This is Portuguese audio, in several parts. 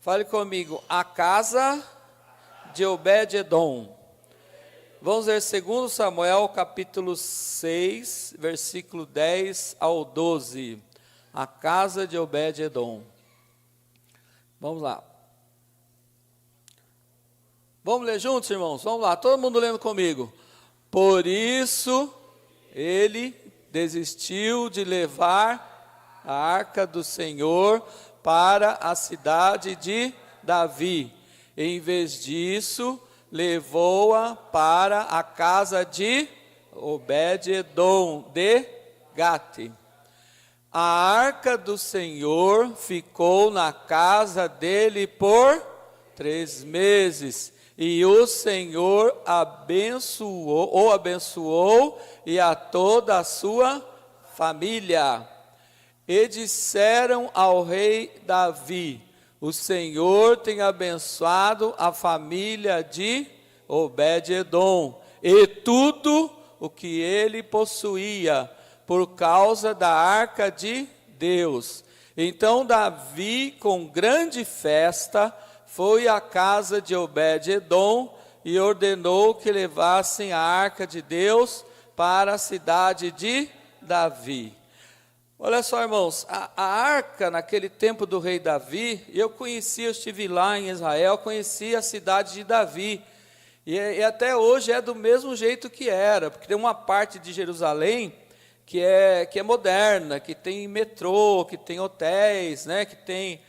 Fale comigo, a casa de Obed-edom. Vamos ver 2 Samuel capítulo 6, versículo 10 ao 12. A casa de Obed-edom. Vamos lá. Vamos ler juntos, irmãos? Vamos lá, todo mundo lendo comigo. Por isso, ele desistiu de levar a arca do Senhor para a cidade de Davi. Em vez disso, levou-a para a casa de Obed-edom de Gate. A arca do Senhor ficou na casa dele por 3 meses. E o Senhor o abençoou e a toda a sua família. E disseram ao rei Davi: o Senhor tem abençoado a família de Obed-edom e tudo o que ele possuía, por causa da arca de Deus. Então Davi, com grande festa, foi à casa de Obed-edom e ordenou que levassem a arca de Deus para a cidade de Davi. Olha só, irmãos, a arca naquele tempo do rei Davi, eu estive lá em Israel, conheci a cidade de Davi, e até hoje é do mesmo jeito que era, porque tem uma parte de Jerusalém que é moderna, que tem metrô, que tem hotéis, né, que tem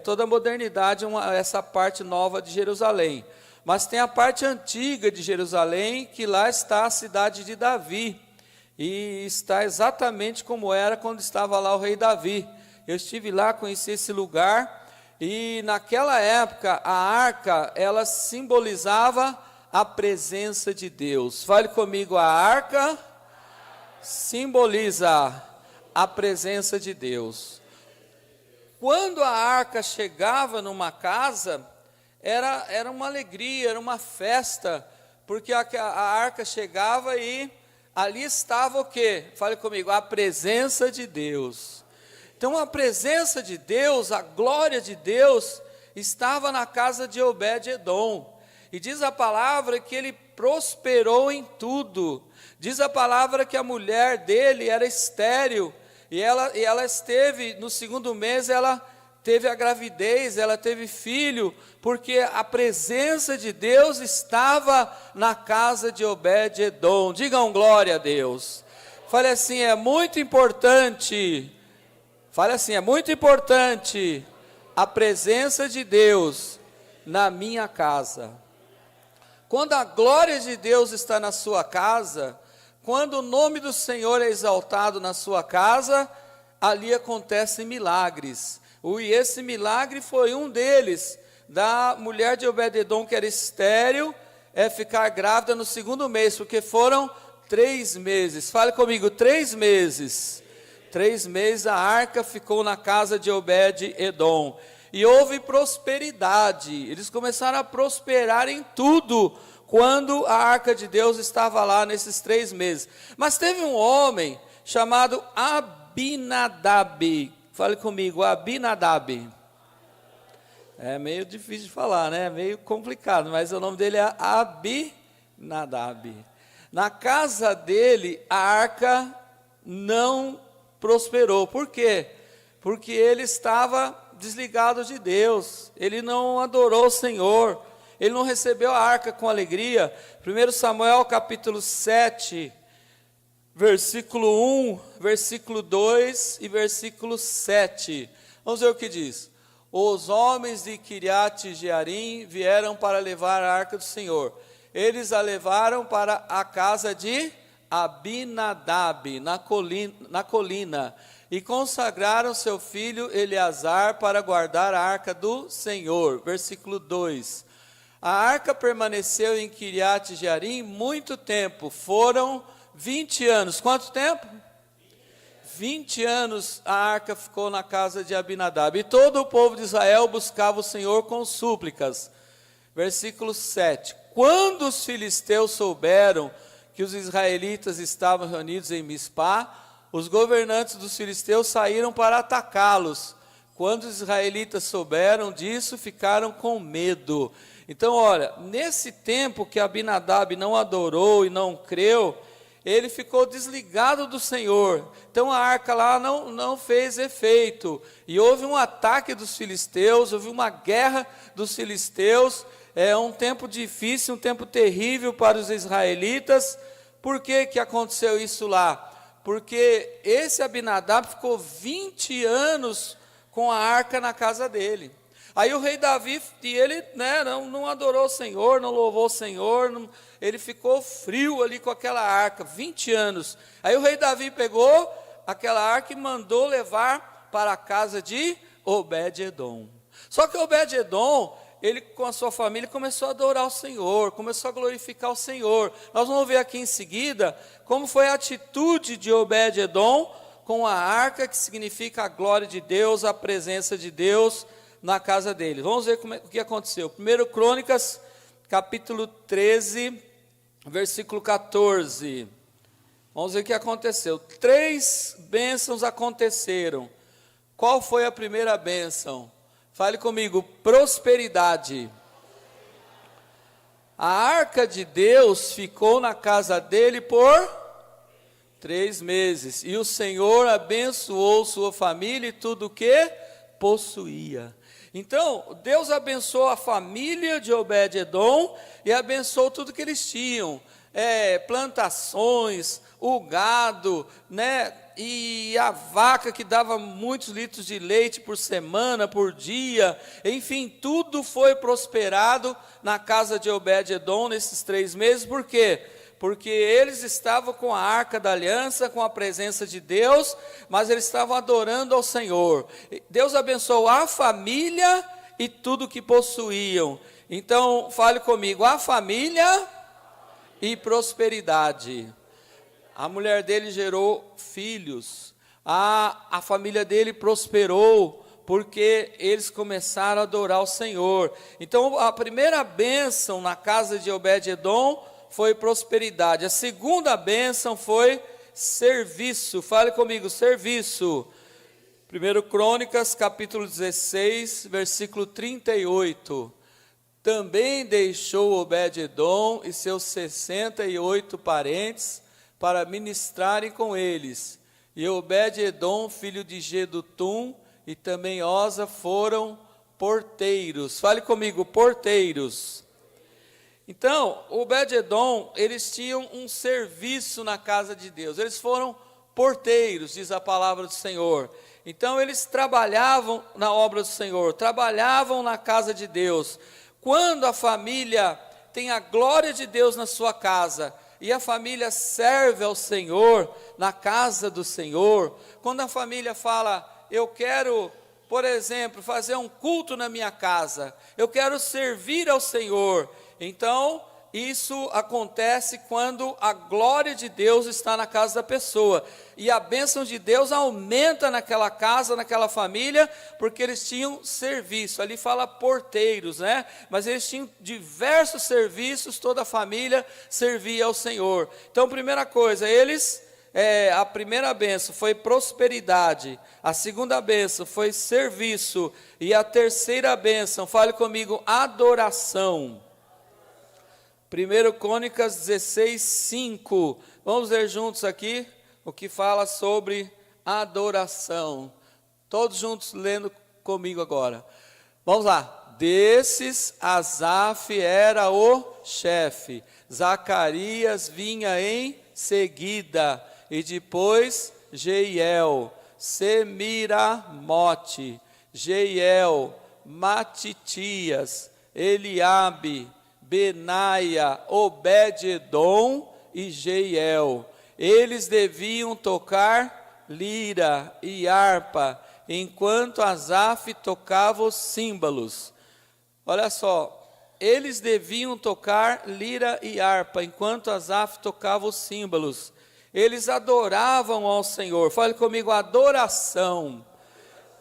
toda a modernidade, essa parte nova de Jerusalém. Mas tem a parte antiga de Jerusalém, que lá está a cidade de Davi, e está exatamente como era quando estava lá o rei Davi. Eu estive lá, conheci esse lugar, e naquela época a arca, ela simbolizava a presença de Deus. Fale comigo, a arca simboliza a presença de Deus. Quando a arca chegava numa casa, era uma alegria, era uma festa, porque a arca chegava e ali estava o quê? Fale comigo, a presença de Deus. Então a presença de Deus, a glória de Deus, estava na casa de Obed-edom. E diz a palavra que ele prosperou em tudo. Diz a palavra que a mulher dele era estéril, e ela esteve, no 2º mês, ela teve a gravidez, ela teve filho, porque a presença de Deus estava na casa de Obed-edom. Digam glória a Deus. Fale assim, é muito importante. Fale assim, é muito importante a presença de Deus na minha casa. Quando a glória de Deus está na sua casa, quando o nome do Senhor é exaltado na sua casa, ali acontecem milagres. E esse milagre foi um deles, da mulher de Obed-edom, que era estéril, ficar grávida no 2º mês, porque foram 3 meses. Fale comigo, 3 meses. 3 meses a arca ficou na casa de Obed-edom. E houve prosperidade, eles começaram a prosperar em tudo, quando a arca de Deus estava lá nesses 3 meses. Mas teve um homem chamado Abinadab. Fale comigo, Abinadab. É meio difícil de falar, né? Meio complicado, mas o nome dele é Abinadab. Na casa dele, a arca não prosperou. Por quê? Porque ele estava desligado de Deus. Ele não adorou o Senhor. Ele não recebeu a arca com alegria. 1 Samuel capítulo 7, versículo 1, versículo 2 e versículo 7. Vamos ver o que diz. Os homens de Quiriate-Jearim vieram para levar a arca do Senhor. Eles a levaram para a casa de Abinadab, na colina, e consagraram seu filho Eleazar para guardar a arca do Senhor. Versículo 2. A arca permaneceu em Quiriate-Jearim muito tempo, foram 20 anos. Quanto tempo? 20 anos a arca ficou na casa de Abinadab. E todo o povo de Israel buscava o Senhor com súplicas. Versículo 7. Quando os filisteus souberam que os israelitas estavam reunidos em Mispá, os governantes dos filisteus saíram para atacá-los. Quando os israelitas souberam disso, ficaram com medo. Então, olha, nesse tempo que Abinadab não adorou e não creu, ele ficou desligado do Senhor. Então a arca lá não fez efeito. E houve um ataque dos filisteus, houve uma guerra dos filisteus. É um tempo difícil, um tempo terrível para os israelitas. Por que aconteceu isso lá? Porque esse Abinadab ficou 20 anos com a arca na casa dele. Aí o rei Davi, ele não adorou o Senhor, não louvou o Senhor, ele ficou frio ali com aquela arca, 20 anos. Aí o rei Davi pegou aquela arca e mandou levar para a casa de Obed-edom. Só que Obed-edom, ele com a sua família começou a adorar o Senhor, começou a glorificar o Senhor. Nós vamos ver aqui em seguida como foi a atitude de Obed-edom com a arca, que significa a glória de Deus, a presença de Deus na casa dele. Vamos ver o que aconteceu. 1 Crônicas, capítulo 13, versículo 14. Vamos ver o que aconteceu. 3 bênçãos aconteceram. Qual foi a primeira bênção? Fale comigo, prosperidade. A arca de Deus ficou na casa dele por 3 meses. E o Senhor abençoou sua família e tudo o que possuía. Então, Deus abençoou a família de Obed-edom e abençoou tudo que eles tinham. Plantações, o gado, e a vaca que dava muitos litros de leite por semana, por dia. Enfim, tudo foi prosperado na casa de Obed-edom nesses 3 meses. Por quê? Porque eles estavam com a arca da aliança, com a presença de Deus, mas eles estavam adorando ao Senhor. Deus abençoou a família e tudo que possuíam. Então, fale comigo, a família e prosperidade. A mulher dele gerou filhos, a família dele prosperou, porque eles começaram a adorar o Senhor. Então, a primeira bênção na casa de Obed-edom foi prosperidade. A segunda bênção foi serviço. Fale comigo, serviço. 1 Crônicas, capítulo 16, versículo 38. Também deixou Obed-edom e seus 68 parentes para ministrarem com eles. E Obed-edom, filho de Jedutum, e também Osa foram porteiros. Fale comigo, porteiros. Então, Obed-edom, eles tinham um serviço na casa de Deus. Eles foram porteiros, diz a palavra do Senhor. Então, eles trabalhavam na obra do Senhor, trabalhavam na casa de Deus. Quando a família tem a glória de Deus na sua casa, e a família serve ao Senhor, na casa do Senhor, quando a família fala, eu quero, por exemplo, fazer um culto na minha casa, eu quero servir ao Senhor, então isso acontece quando a glória de Deus está na casa da pessoa, e a bênção de Deus aumenta naquela casa, naquela família, porque eles tinham serviço. Ali fala porteiros, mas eles tinham diversos serviços, toda a família servia ao Senhor. Então, primeira coisa, a primeira bênção foi prosperidade, a segunda bênção foi serviço, e a terceira bênção, fale comigo, adoração. 1 Crônicas 16, 5. Vamos ler juntos aqui o que fala sobre adoração. Todos juntos lendo comigo agora. Vamos lá. Desses, Asaf era o chefe. Zacarias vinha em seguida. E depois Jeiel, Semiramote, Jeiel, Matitias, Eliabe, Benaia, Obed-edom e Jeiel. Eles deviam tocar lira e harpa, enquanto Asaf tocava os símbolos. Olha só, eles deviam tocar lira e harpa, enquanto Asaf tocava os símbolos. Eles adoravam ao Senhor. Fale comigo, adoração.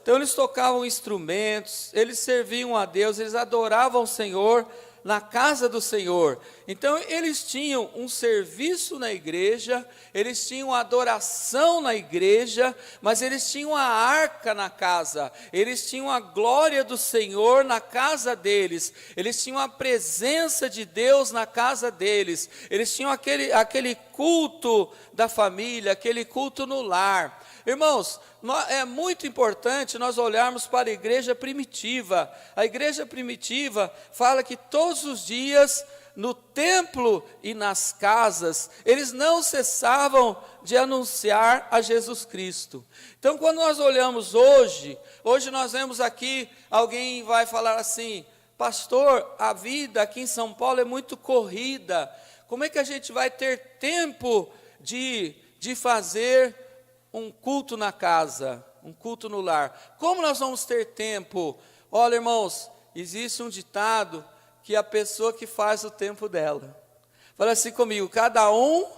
Então eles tocavam instrumentos, eles serviam a Deus, eles adoravam o Senhor na casa do Senhor. Então eles tinham um serviço na igreja, eles tinham adoração na igreja, mas eles tinham a arca na casa, eles tinham a glória do Senhor na casa deles, eles tinham a presença de Deus na casa deles, eles tinham aquele culto da família, aquele culto no lar. Irmãos, é muito importante nós olharmos para a igreja primitiva. A igreja primitiva fala que todos os dias, no templo e nas casas, eles não cessavam de anunciar a Jesus Cristo. Então, quando nós olhamos hoje nós vemos aqui, alguém vai falar assim: pastor, a vida aqui em São Paulo é muito corrida, como é que a gente vai ter tempo de fazer um culto na casa, um culto no lar? Como nós vamos ter tempo? Olha, irmãos, existe um ditado que a pessoa que faz o tempo dela. Fala assim comigo: cada um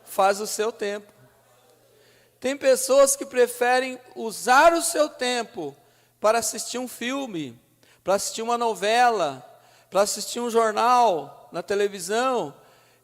faz o seu tempo. Tem pessoas que preferem usar o seu tempo para assistir um filme, para assistir uma novela, para assistir um jornal na televisão.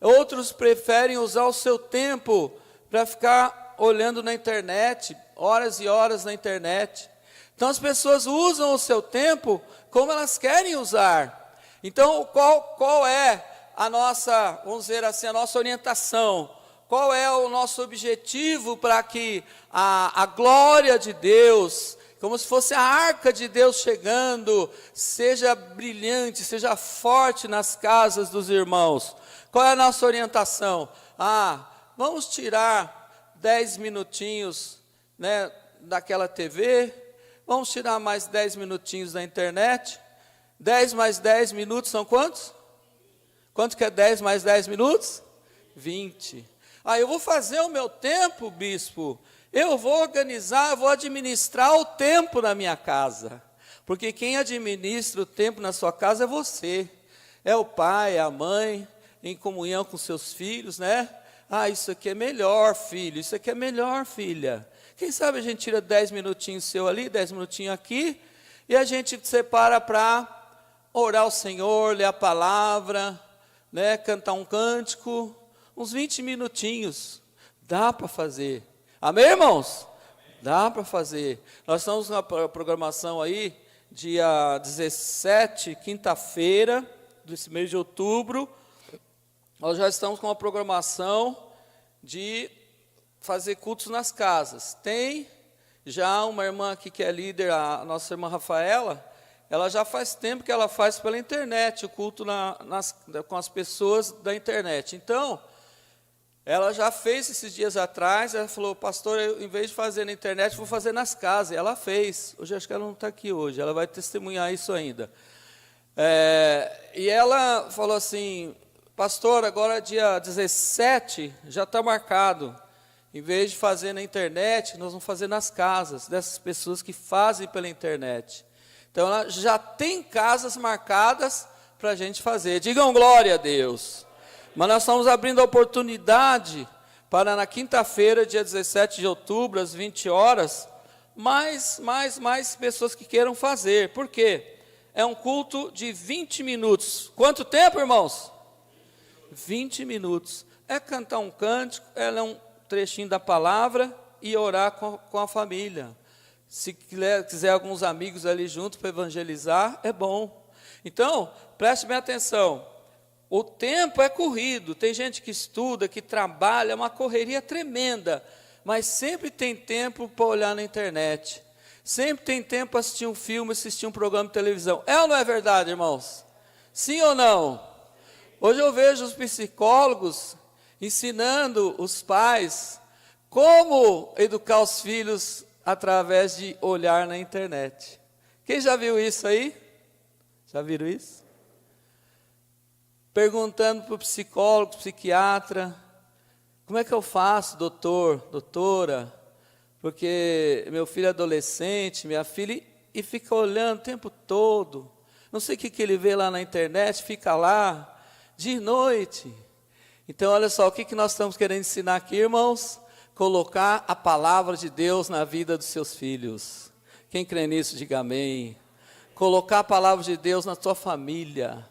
Outros preferem usar o seu tempo para ficar olhando na internet, horas e horas na internet. Então as pessoas usam o seu tempo como elas querem usar. Então qual é a nossa, vamos dizer assim, a nossa orientação? Qual é o nosso objetivo para que a glória de Deus, como se fosse a arca de Deus chegando, seja brilhante, seja forte nas casas dos irmãos? Qual é a nossa orientação? Vamos tirar 10 minutinhos, né, daquela TV, vamos tirar mais 10 minutinhos da internet. 10 mais 10 minutos são quantos? Quanto que é 10 mais 10 minutos? 20. Eu vou fazer o meu tempo, bispo, eu vou organizar, vou administrar o tempo na minha casa, porque quem administra o tempo na sua casa é você, é o pai, é a mãe, em comunhão com seus filhos, né? Isso aqui é melhor, filho, isso aqui é melhor, filha. Quem sabe a gente tira 10 minutinhos seu ali, 10 minutinhos aqui, e a gente separa para orar ao Senhor, ler a palavra, né, cantar um cântico, uns 20 minutinhos, dá para fazer. Amém, irmãos? Dá para fazer. Nós estamos na programação aí, dia 17, quinta-feira, desse mês de outubro. Nós já estamos com uma programação de fazer cultos nas casas. Tem já uma irmã aqui que é líder, a nossa irmã Rafaela, ela já faz tempo que ela faz pela internet, o culto com as pessoas da internet. Então, ela já fez esses dias atrás, ela falou: pastor, eu, em vez de fazer na internet, vou fazer nas casas. E ela fez. Hoje acho que ela não está aqui hoje, ela vai testemunhar isso ainda. E ela falou assim: pastor, agora dia 17 já está marcado. Em vez de fazer na internet, nós vamos fazer nas casas dessas pessoas que fazem pela internet. Então, ela já tem casas marcadas para a gente fazer. Digam glória a Deus. Mas nós estamos abrindo a oportunidade para na quinta-feira, dia 17 de outubro, às 20 horas, mais pessoas que queiram fazer. Por quê? É um culto de 20 minutos. Quanto tempo, irmãos? 20 minutos. É cantar um cântico, é ler um trechinho da palavra e orar com a família. Se quiser alguns amigos ali junto para evangelizar, é bom. Então, preste bem atenção. O tempo é corrido, tem gente que estuda, que trabalha, é uma correria tremenda, mas sempre tem tempo para olhar na internet, sempre tem tempo para assistir um filme, assistir um programa de televisão. É ou não é verdade, irmãos? Sim ou não? Hoje eu vejo os psicólogos ensinando os pais como educar os filhos através de olhar na internet. Quem já viu isso aí? Já viram isso? Perguntando para o psicólogo, psiquiatra: como é que eu faço, doutor, doutora? Porque meu filho é adolescente, minha filha, e fica olhando o tempo todo. Não sei o que ele vê lá na internet, fica lá, de noite. Então, olha só, o que nós estamos querendo ensinar aqui, irmãos? Colocar a palavra de Deus na vida dos seus filhos. Quem crê nisso, diga amém. Colocar a palavra de Deus na sua família.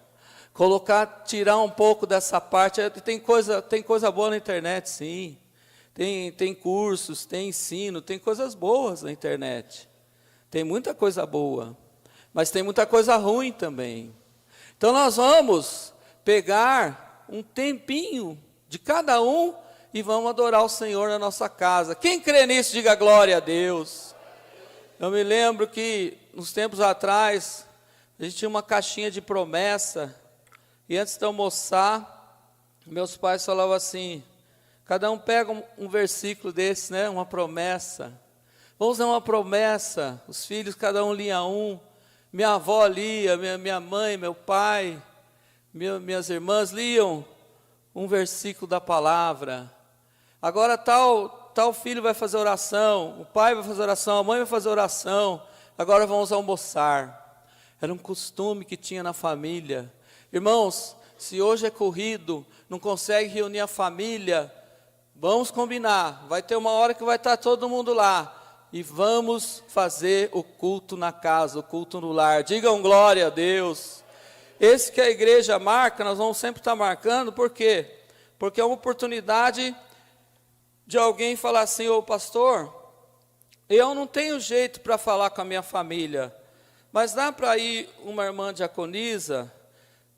tirar um pouco dessa parte. Tem coisa boa na internet, sim. Tem cursos, tem ensino, tem coisas boas na internet. Tem muita coisa boa, mas tem muita coisa ruim também. Então nós vamos pegar um tempinho de cada um e vamos adorar o Senhor na nossa casa. Quem crê nisso, diga glória a Deus. Eu me lembro que, uns tempos atrás, a gente tinha uma caixinha de promessa, e antes de almoçar, meus pais falavam assim, cada um pega um versículo desse, né, uma promessa. Vamos dar uma promessa, os filhos, cada um lia um. Minha avó lia, minha mãe, meu pai, minhas irmãs liam um versículo da palavra. Agora tal filho vai fazer oração, o pai vai fazer oração, a mãe vai fazer oração, agora vamos almoçar. Era um costume que tinha na família. Irmãos, se hoje é corrido, não consegue reunir a família, vamos combinar, vai ter uma hora que vai estar todo mundo lá, e vamos fazer o culto na casa, o culto no lar. Digam glória a Deus. Esse que a igreja marca, nós vamos sempre estar marcando, por quê? Porque é uma oportunidade de alguém falar assim, ô pastor, eu não tenho jeito para falar com a minha família, mas dá para ir uma irmã diaconisa,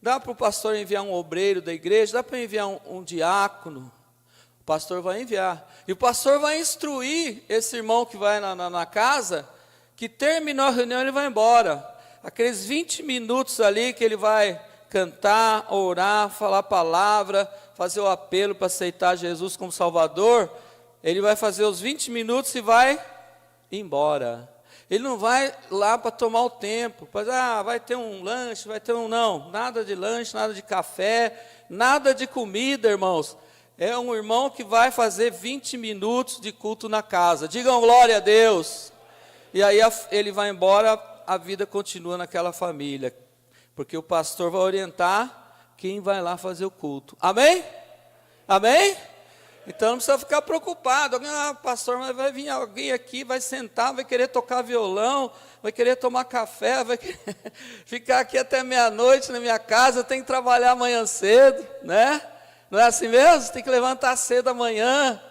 dá para o pastor enviar um obreiro da igreja, dá para enviar um diácono. O pastor vai enviar, e o pastor vai instruir esse irmão que vai na casa, que terminou a reunião, ele vai embora. Aqueles 20 minutos ali que ele vai cantar, orar, falar a palavra, fazer o apelo para aceitar Jesus como Salvador, ele vai fazer os 20 minutos e vai embora. Ele não vai lá para tomar o tempo, vai ter um lanche, não, nada de lanche, nada de café, nada de comida, irmãos. É um irmão que vai fazer 20 minutos de culto na casa. Digam glória a Deus. E aí ele vai embora, a vida continua naquela família. Porque o pastor vai orientar quem vai lá fazer o culto. Amém? Amém? Então não precisa ficar preocupado. Pastor, mas vai vir alguém aqui, vai sentar, vai querer tocar violão, vai querer tomar café, vai querer ficar aqui até meia-noite na minha casa, tem que trabalhar amanhã cedo, né? Não é assim mesmo? Tem que levantar cedo amanhã.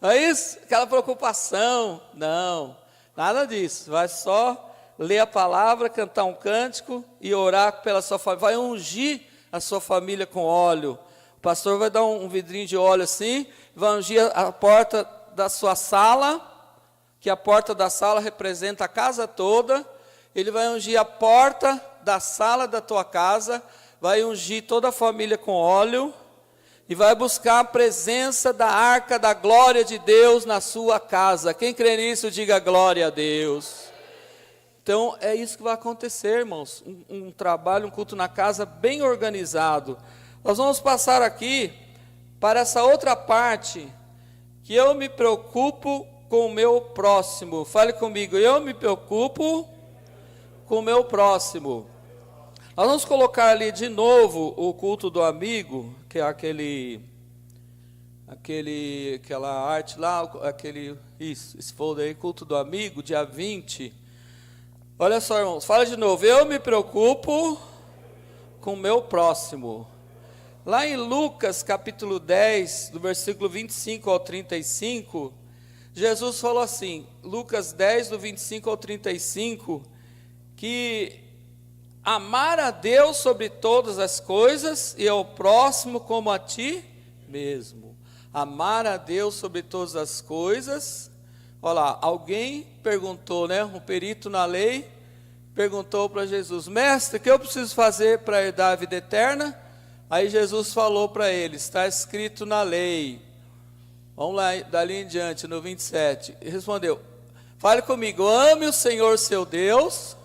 Não é isso? Aquela preocupação. Não, nada disso. Vai só ler a palavra, cantar um cântico e orar pela sua família. Vai ungir a sua família com óleo. O pastor vai dar um vidrinho de óleo assim, vai ungir a porta da sua sala, que a porta da sala representa a casa toda. Ele vai ungir a porta da sala da tua casa, vai ungir toda a família com óleo, e vai buscar a presença da arca da glória de Deus na sua casa. Quem crê nisso, diga glória a Deus. Então, é isso que vai acontecer, irmãos. Um trabalho, um culto na casa bem organizado. Nós vamos passar aqui para essa outra parte, que eu me preocupo com o meu próximo. Fale comigo, eu me preocupo com o meu próximo. Nós vamos colocar ali de novo o culto do amigo, que é aquela arte lá, esse folder aí, culto do amigo, dia 20. Olha só, irmãos, fala de novo, eu me preocupo com o meu próximo. Lá em Lucas capítulo 10, do versículo 25 ao 35, Jesus falou assim, Lucas 10, do 25 ao 35, que amar a Deus sobre todas as coisas e ao próximo como a ti mesmo. Amar a Deus sobre todas as coisas. Olha lá, alguém perguntou, né? Um perito na lei perguntou para Jesus, mestre, o que eu preciso fazer para herdar a vida eterna? Aí Jesus falou para ele, está escrito na lei. Vamos lá, dali em diante, no 27. Ele respondeu, fale comigo, ame o Senhor seu Deus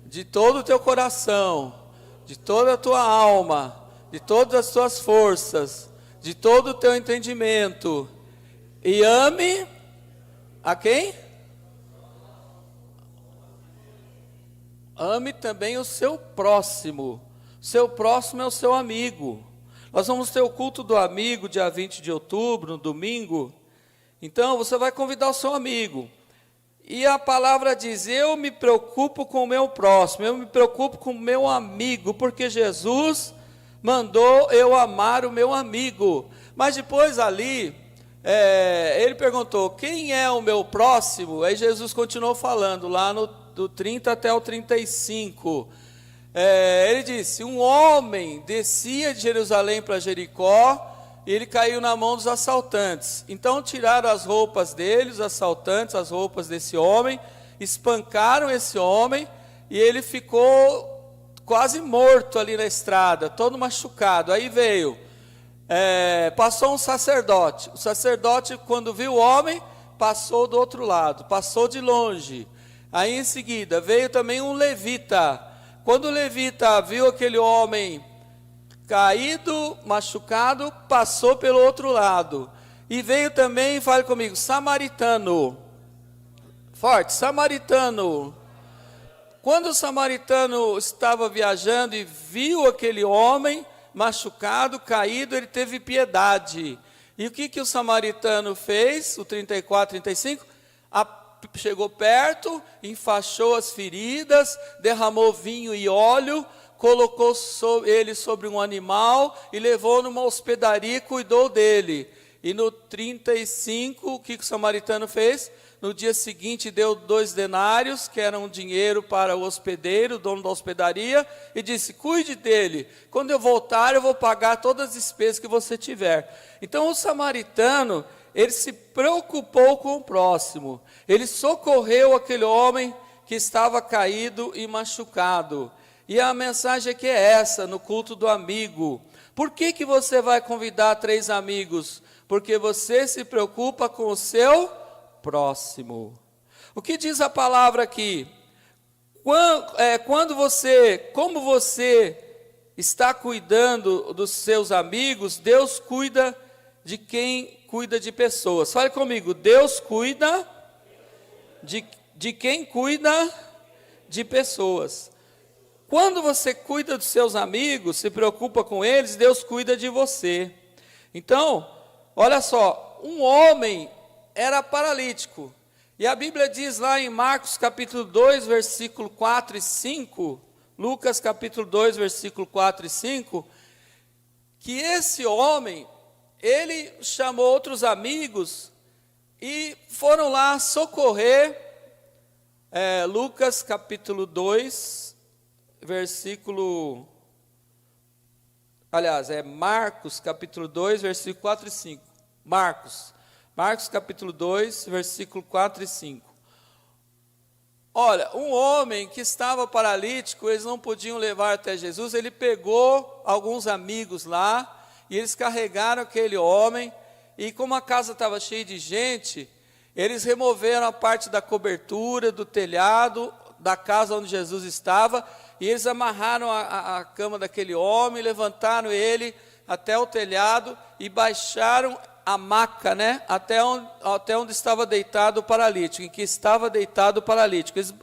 de todo o teu coração, de toda a tua alma, de todas as tuas forças, de todo o teu entendimento, e ame a quem? Ame também o seu próximo. O seu próximo é o seu amigo. Nós vamos ter o culto do amigo, dia 20 de outubro, no domingo. Então, você vai convidar o seu amigo. E a palavra diz: eu me preocupo com o meu próximo, eu me preocupo com o meu amigo, porque Jesus mandou eu amar o meu amigo. Mas depois ali, ele perguntou: quem é o meu próximo? Aí Jesus continuou falando, lá do 30 até o 35. Ele disse: um homem descia de Jerusalém para Jericó, e ele caiu na mão dos assaltantes. Então tiraram as roupas dele, os assaltantes, as roupas desse homem, espancaram esse homem, e ele ficou quase morto ali na estrada, todo machucado. Aí passou um sacerdote. O sacerdote, quando viu o homem, passou do outro lado, passou de longe. Aí em seguida veio também um levita. Quando o levita viu aquele homem caído, machucado, passou pelo outro lado. E veio também, fale comigo, samaritano. Forte, samaritano. Quando o samaritano estava viajando e viu aquele homem machucado, caído, ele teve piedade. E o que o samaritano fez? O 34, 35, chegou perto, enfaixou as feridas, derramou vinho e óleo, colocou ele sobre um animal e levou numa hospedaria e cuidou dele. E no 35, o que o samaritano fez? No dia seguinte deu 2 denários, que eram dinheiro para o hospedeiro, o dono da hospedaria, e disse: cuide dele, quando eu voltar eu vou pagar todas as despesas que você tiver. Então o samaritano, ele se preocupou com o próximo, ele socorreu aquele homem que estava caído e machucado. E a mensagem aqui é essa, no culto do amigo. Por que você vai convidar 3 amigos? Porque você se preocupa com o seu próximo. O que diz a palavra aqui? Como você está cuidando dos seus amigos, Deus cuida de quem cuida de pessoas. Fale comigo, Deus cuida de quem cuida de pessoas. Quando você cuida dos seus amigos, se preocupa com eles, Deus cuida de você. Então, olha só, um homem era paralítico. E a Bíblia diz lá em Marcos capítulo 2, versículo 4 e 5, Lucas capítulo 2, versículo 4 e 5, que esse homem, ele chamou outros amigos e foram lá socorrer. Lucas capítulo 2, Marcos capítulo 2, versículo 4 e 5. Marcos capítulo 2, versículo 4 e 5. Olha, um homem que estava paralítico, eles não podiam levar até Jesus, ele pegou alguns amigos lá, e eles carregaram aquele homem, e como a casa estava cheia de gente, eles removeram a parte da cobertura, do telhado, da casa onde Jesus estava, e eles amarraram a cama daquele homem, levantaram ele até o telhado, e baixaram a maca, né, até onde estava deitado o paralítico, em que estava deitado o paralítico. Eles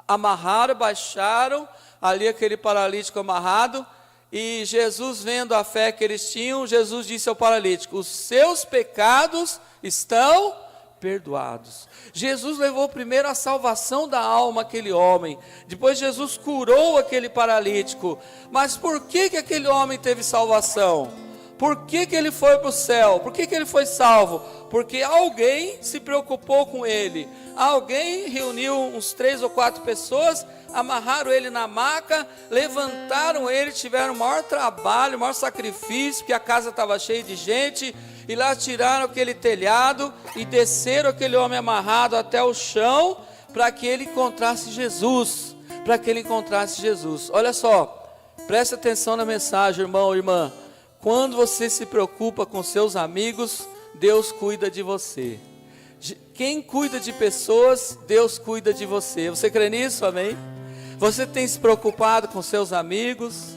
amarraram, baixaram ali aquele paralítico amarrado, e Jesus, vendo a fé que eles tinham, Jesus disse ao paralítico: os seus pecados estão perdoados. Jesus levou primeiro a salvação da alma àquele homem, depois Jesus curou aquele paralítico. Mas por que aquele homem teve salvação? Por que ele foi para o céu? Por que ele foi salvo? Porque alguém se preocupou com ele. Alguém reuniu uns 3 ou 4 pessoas, amarraram ele na maca, levantaram ele, tiveram o maior trabalho, o maior sacrifício, porque a casa estava cheia de gente, e lá tiraram aquele telhado e desceram aquele homem amarrado até o chão, para que ele encontrasse Jesus. Olha só, preste atenção na mensagem, irmão, irmã. Quando você se preocupa com seus amigos, Deus cuida de você. Quem cuida de pessoas, Deus cuida de você. Você crê nisso? Amém? Você tem se preocupado com seus amigos?